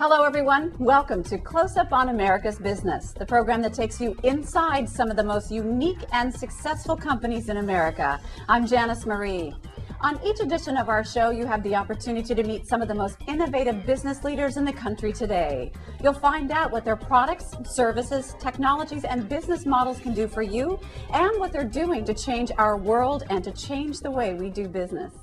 Hello, everyone. Welcome to Close Up on America's Business, the program that takes you inside some of the most unique and successful companies in America. I'm Janice Marie. On each edition of our show, you have the opportunity to meet some of the most innovative business leaders in the country today. You'll find out what their products, services, technologies, and business models can do for you, and what they're doing to change our world and to change the way we do business.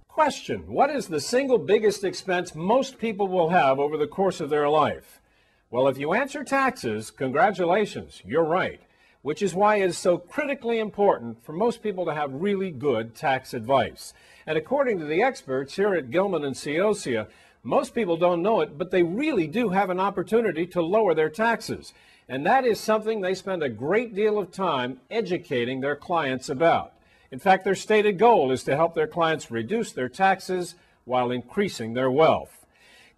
Question: what is the single biggest expense most people will have over the course of their life? Well, if you answer taxes, congratulations, you're right, which is why it is so critically important for most people to have really good tax advice. And according to the experts here at Llewelyn and Llewelyn, most people don't know it, but they really do have an opportunity to lower their taxes. And that is something they spend a great deal of time educating their clients about. In fact, their stated goal is to help their clients reduce their taxes while increasing their wealth.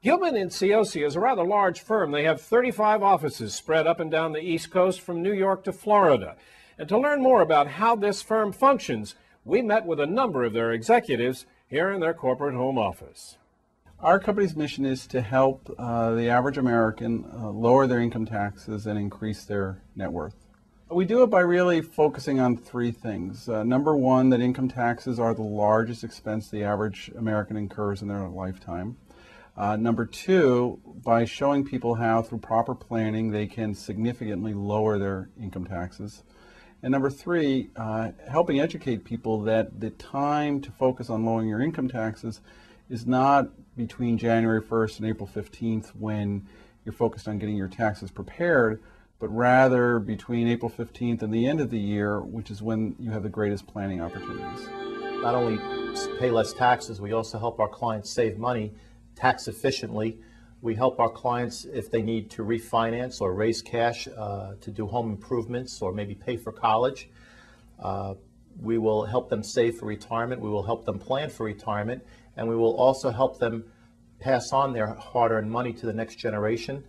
Llewelyn and Llewelyn is a rather large firm. They have 35 offices spread up and down the East Coast from New York to Florida. And to learn more about how this firm functions, we met with a number of their executives here in their corporate home office. Our company's mission is to help the average American lower their income taxes and increase their net worth. We do it by really focusing on three things. Number one, that income taxes are the largest expense the average American incurs in their lifetime. Number two, by showing people how through proper planning they can significantly lower their income taxes. And number three, helping educate people that the time to focus on lowering your income taxes is not between January 1st and April 15th when you're focused on getting your taxes prepared, but rather between April 15th and the end of the year, which is when you have the greatest planning opportunities. Not only pay less taxes, we also help our clients save money tax efficiently. We help our clients if they need to refinance or raise cash to do home improvements or maybe pay for college. We will help them save for retirement. We will help them plan for retirement. And we will also help them pass on their hard-earned money to the next generation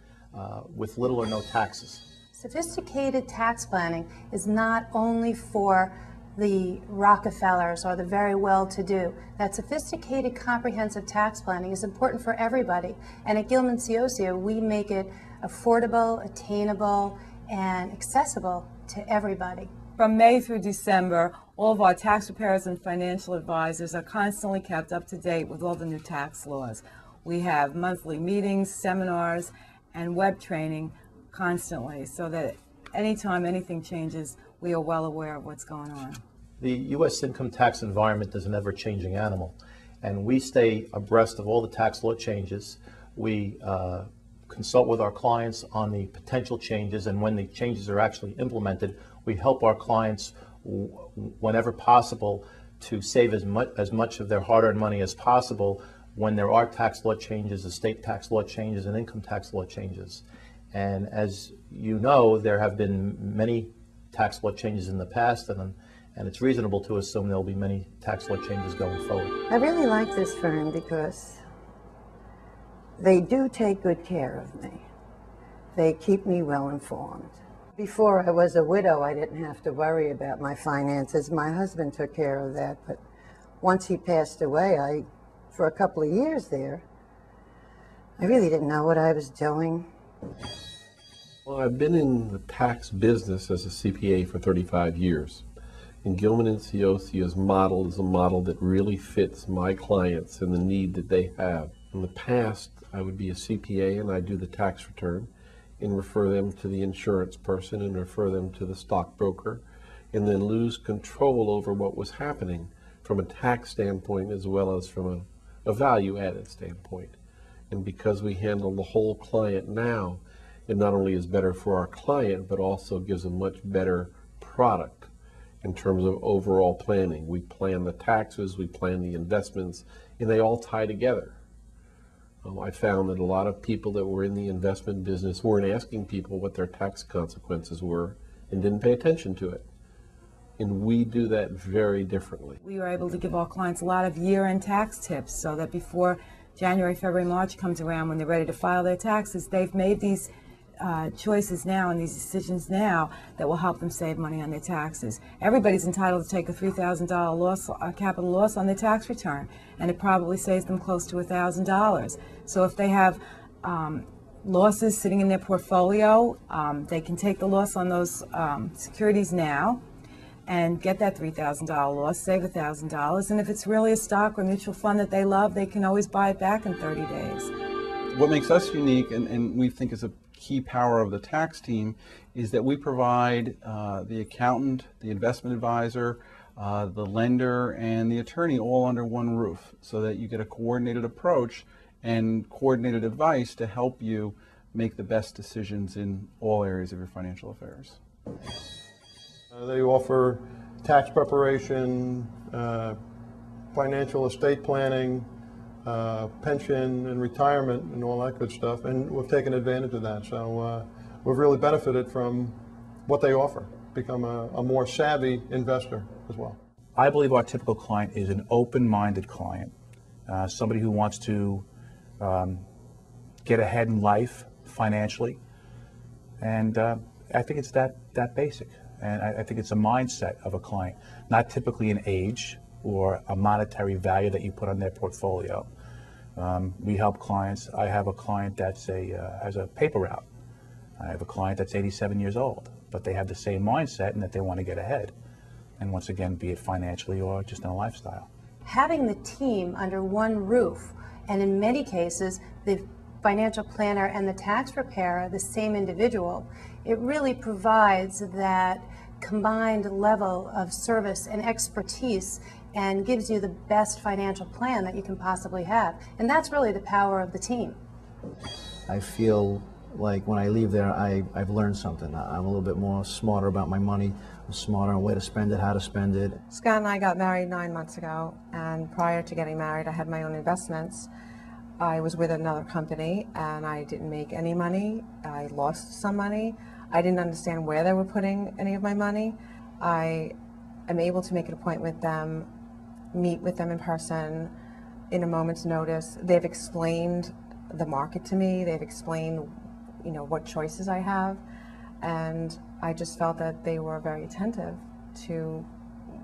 with little or no taxes. Sophisticated tax planning is not only for the Rockefellers or the very well-to-do. That sophisticated, comprehensive tax planning is important for everybody. And at Llewelyn Llewelyn, we make it affordable, attainable, and accessible to everybody. From May through December, all of our tax preparers and financial advisors are constantly kept up to date with all the new tax laws. We have monthly meetings, seminars, and web training constantly, so that anytime anything changes, we are well aware of what's going on. The U.S. income tax environment is an ever-changing animal, and we stay abreast of all the tax law changes. We consult with our clients on the potential changes, and when the changes are actually implemented, we help our clients whenever possible to save as much of their hard-earned money as possible when there are tax law changes, estate tax law changes, and income tax law changes. And as you know, there have been many tax law changes in the past, and it's reasonable to assume there will be many tax law changes going forward. I really like this firm because they do take good care of me. They keep me well informed. Before I was a widow, I didn't have to worry about my finances. My husband took care of that, but once he passed away, for a couple of years there, I really didn't know what I was doing. Well, I've been in the tax business as a CPA for 35 years. And Llewelyn and Llewelyn's model is a model that really fits my clients and the need that they have. In the past, I would be a CPA and I'd do the tax return and refer them to the insurance person and refer them to the stockbroker, and then lose control over what was happening from a tax standpoint as well as from a value-added standpoint. And because we handle the whole client now, it not only is better for our client, but also gives a much better product in terms of overall planning. We plan the taxes, we plan the investments, and they all tie together. I found that a lot of people that were in the investment business weren't asking people what their tax consequences were and didn't pay attention to it. And we do that very differently. We are able to give our clients a lot of year-end tax tips so that before January, February, March comes around, when they're ready to file their taxes, they've made these choices now and these decisions now that will help them save money on their taxes. Everybody's entitled to take a $3,000 loss, capital loss on their tax return, and it probably saves them close to $1,000. So if they have losses sitting in their portfolio. They can take the loss on those securities now and get that $3,000 loss, save $1,000. And if it's really a stock or mutual fund that they love, they can always buy it back in 30 days. What makes us unique, and we think is a key power of the tax team, is that we provide the accountant, the investment advisor, the lender, and the attorney all under one roof, so that you get a coordinated approach and coordinated advice to help you make the best decisions in all areas of your financial affairs. They offer tax preparation, financial estate planning, pension and retirement and all that good stuff, and we've taken advantage of that. So we've really benefited from what they offer, become a more savvy investor as well. I believe our typical client is an open-minded client, somebody who wants to get ahead in life financially, and I think it's that basic. And I think it's a mindset of a client, not typically an age or a monetary value that you put on their portfolio. We help clients. I have a client that's has a paper route. I have a client that's 87 years old, but they have the same mindset and that they want to get ahead. And once again, be it financially or just in a lifestyle. Having the team under one roof, and in many cases, the financial planner and the tax preparer, the same individual, it really provides that combined level of service and expertise and gives you the best financial plan that you can possibly have. And that's really the power of the team. I feel like when I leave there, I've learned something. I'm a little bit more smarter about my money. I'm smarter on where to spend it, how to spend it. Scott and I got married 9 months ago, and prior to getting married, I had my own investments. I was with another company, and I didn't make any money. I lost some money. I didn't understand where they were putting any of my money. I am able to make an appointment with them, meet with them in person in a moment's notice. They've explained the market to me. They've explained, what choices I have, and I just felt that they were very attentive to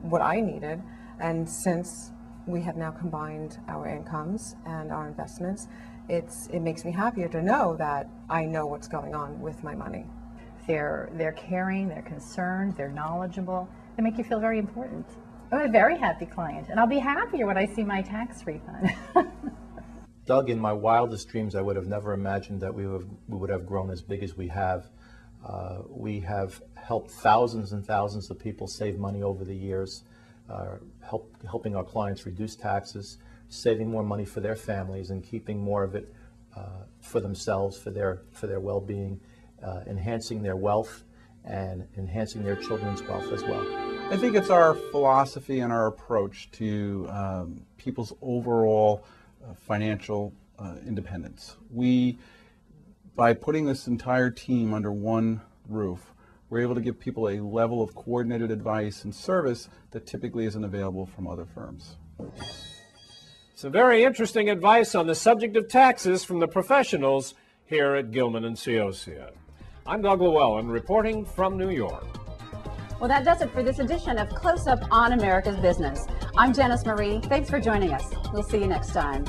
what I needed. And since we have now combined our incomes and our investments, it makes me happier to know that I know what's going on with my money. They're caring, they're concerned, they're knowledgeable. They make you feel very important. I'm a very happy client, and I'll be happier when I see my tax refund. Doug, in my wildest dreams, I would have never imagined that we would have grown as big as we have. We have helped thousands and thousands of people save money over the years, helping our clients reduce taxes, saving more money for their families, and keeping more of it for themselves, for their well-being, enhancing their wealth and enhancing their children's wealth as well. I think it's our philosophy and our approach to people's overall financial independence. By putting this entire team under one roof, we're able to give people a level of coordinated advice and service that typically isn't available from other firms. Some very interesting advice on the subject of taxes from the professionals here at Gilman & Ciocia. I'm Doug Llewelyn, reporting from New York. Well, that does it for this edition of Close Up on America's Business. I'm Janice Marie. Thanks for joining us. We'll see you next time.